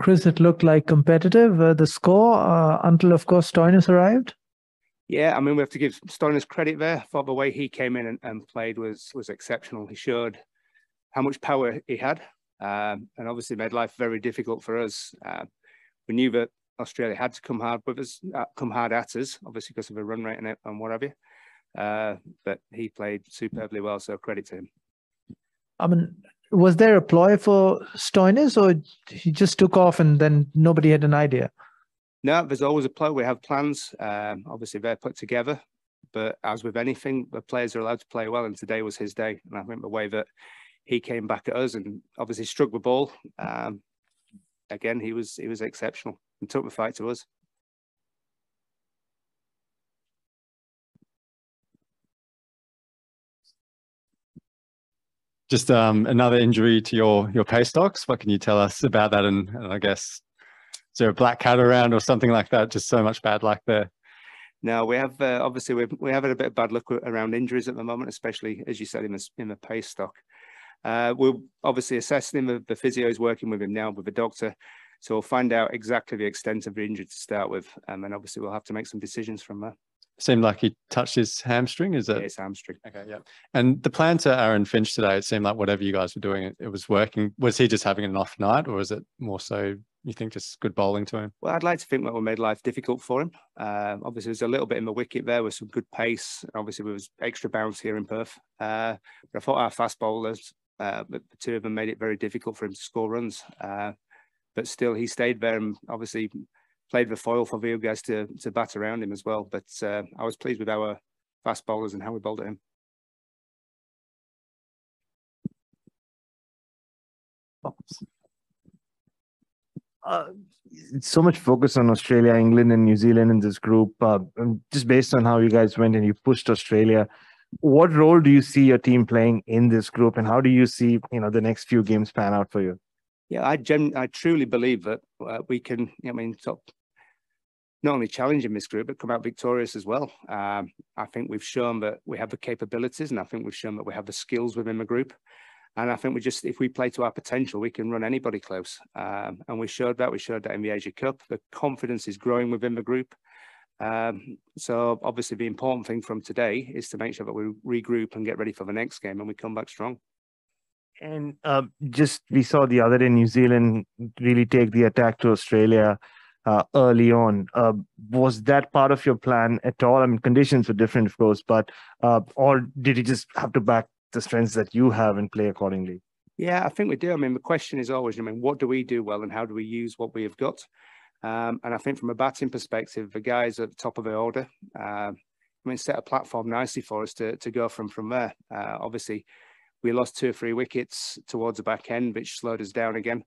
Chris, it looked like competitive, the score, until, of course, Stoinis arrived. Yeah, I mean, we have to give Stoinis credit there. For the way he came in and played was exceptional. He showed how much power he had, and obviously made life very difficult for us. We knew that Australia had to come hard with us, come hard at us, obviously because of a run rate and what have you. But he played superbly well, so credit to him. I mean, was there a ploy for Stoinis, or he just took off and then nobody had an idea? No, there's always a ploy. We have plans. Obviously, they're put together. But as with anything, the players are allowed to play well, and today was his day. And I think the way that he came back at us and obviously struck the ball, again, he was exceptional and took the fight to us. Just another injury to your pace stocks. What can you tell us about that? And I guess, is there a black cat around or something like that? Just so much bad luck there. No, we have obviously we have a bit of bad luck around injuries at the moment, especially as you said in the pace stock. We're obviously assessing him. The physio is working with him now with the doctor, so we'll find out exactly the extent of the injury to start with, and then obviously we'll have to make some decisions from there. Seemed like he touched his hamstring, is it? Yeah, his hamstring. Okay, yeah. And the plan to Aaron Finch today, it seemed like whatever you guys were doing, it was working. Was he just having an off night, or is it more so, you think, just good bowling to him? Well, I'd like to think that we made life difficult for him. Obviously, there's a little bit in the wicket there with some good pace. Obviously, there was extra bounce here in Perth. But I thought our fast bowlers, the two of them made it very difficult for him to score runs. But still, he stayed there and obviously played the foil for the guys to bat around him as well. But I was pleased with our fast bowlers and how we bowled at him. So much focus on Australia, England, and New Zealand in this group. Just based on how you guys went and you pushed Australia, what role do you see your team playing in this group, and how do you see the next few games pan out for you? Yeah, I truly believe that we can. Not only challenge in this group, but come out victorious as well. I think we've shown that we have the capabilities, and I think we've shown that we have the skills within the group. And I think if we play to our potential, we can run anybody close. And we showed that in the Asia Cup. The confidence is growing within the group. So obviously the important thing from today is to make sure that we regroup and get ready for the next game and we come back strong. And we saw the other day New Zealand really take the attack to Australia early on. Was that part of your plan at all? I mean, conditions were different, of course, but or did you just have to back the strengths that you have and play accordingly? Yeah, I think we do. I mean, the question is always, what do we do well and how do we use what we have got? And I think from a batting perspective, the guys at the top of the order, set a platform nicely for us to go from there. Obviously, we lost 2 or 3 wickets towards the back end, which slowed us down again.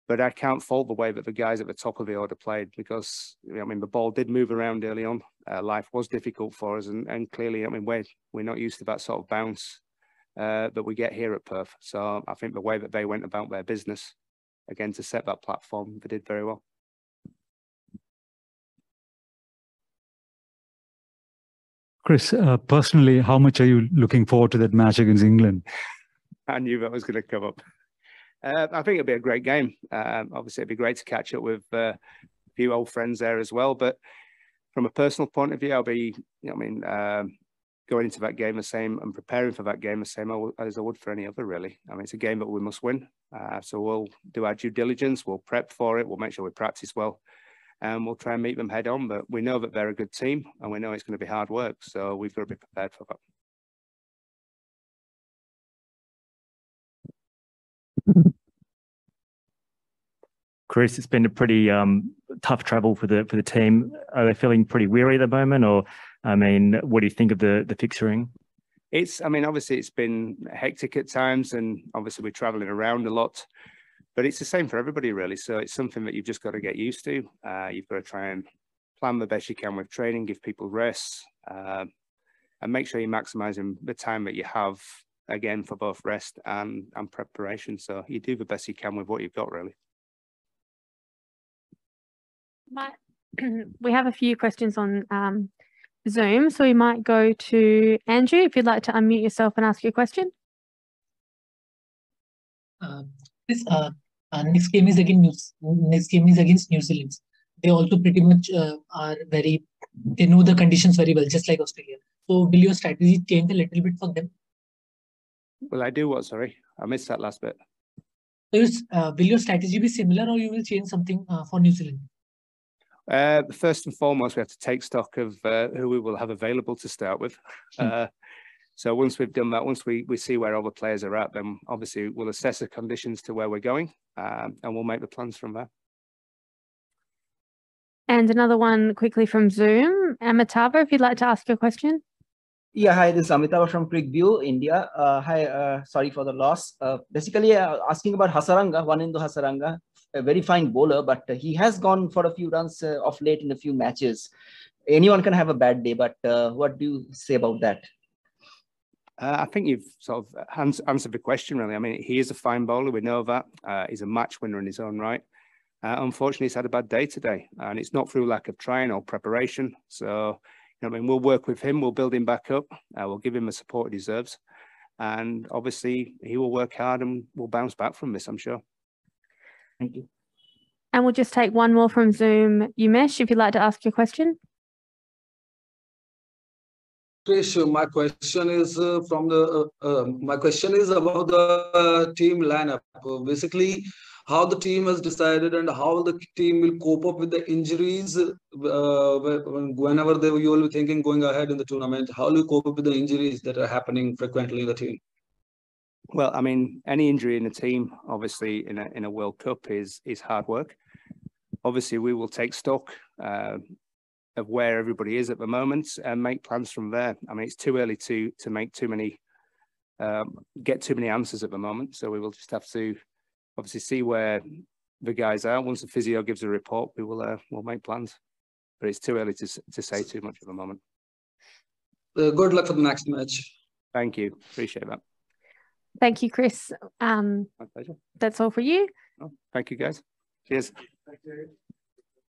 But I can't fault the way that the guys at the top of the order played because, the ball did move around early on. Life was difficult for us. And clearly, we're not used to that sort of bounce that we get here at Perth. So I think the way that they went about their business, again, to set that platform, they did very well. Chris, personally, how much are you looking forward to that match against England? I knew that was going to come up. I think it'll be a great game. Obviously, it'd be great to catch up with a few old friends there as well. But from a personal point of view, I'll be, going into that game the same and preparing for that game the same as I would for any other, really. It's a game that we must win. So we'll do our due diligence. We'll prep for it. We'll make sure we practice well. And we'll try and meet them head on. But we know that they're a good team and we know it's going to be hard work. So we've got to be prepared for that. Chris, it's been a pretty tough travel for the team. Are they feeling pretty weary at the moment, or what do you think of the fixturing? Obviously it's been hectic at times, and obviously we're traveling around a lot. But it's the same for everybody, really. So it's something that you've just got to get used to. You've got to try and plan the best you can with training, give people rest, and make sure you're maximising the time that you have, again, for both rest and preparation. So you do the best you can with what you've got, really. We have a few questions on Zoom, so we might go to Andrew, if you'd like to unmute yourself and ask your question. Next game is against New Zealand. They also pretty much they know the conditions very well, just like Australia. So will your strategy change a little bit for them? Will I do what? Sorry, I missed that last bit. So will your strategy be similar, or you will change something for New Zealand? First and foremost, we have to take stock of who we will have available to start with. So once we've done that, once we see where all the players are at, then obviously we'll assess the conditions to where we're going, and we'll make the plans from there. And another one quickly from Zoom. Amitabha, if you'd like to ask your question. Yeah, hi, this is Amitabha from Crickview, India. Hi, sorry for the loss. Basically, asking about Hasaranga, Wanindu Hasaranga, a very fine bowler, but he has gone for a few runs of late in a few matches. Anyone can have a bad day, but what do you say about that? I think you've sort of answered the question, really. I mean, he is a fine bowler. We know that. He's a match winner in his own right. Unfortunately, he's had a bad day today, and it's not through lack of trying or preparation. So, I mean, we'll work with him. We'll build him back up. We'll give him the support he deserves. And obviously, he will work hard and will bounce back from this, I'm sure. Thank you. And we'll just take one more from Zoom. Umesh, if you'd like to ask your question. Krish, my question is my question is about the team lineup. Basically, how the team has decided and how the team will cope up with the injuries whenever you will be thinking going ahead in the tournament. How will you cope up with the injuries that are happening frequently in the team? Well, I mean, any injury in a team, obviously, in a World Cup is hard work. Obviously, we will take stock of where everybody is at the moment and make plans from there. I mean, it's too early to make too many, get too many answers at the moment. So we will just have to obviously see where the guys are. Once the physio gives a report, we'll make plans. But it's too early to say too much at the moment. Good luck for the next match. Thank you. Appreciate that. Thank you, Chris. My pleasure. That's all for you. Oh, thank you, guys. Cheers. Thank you.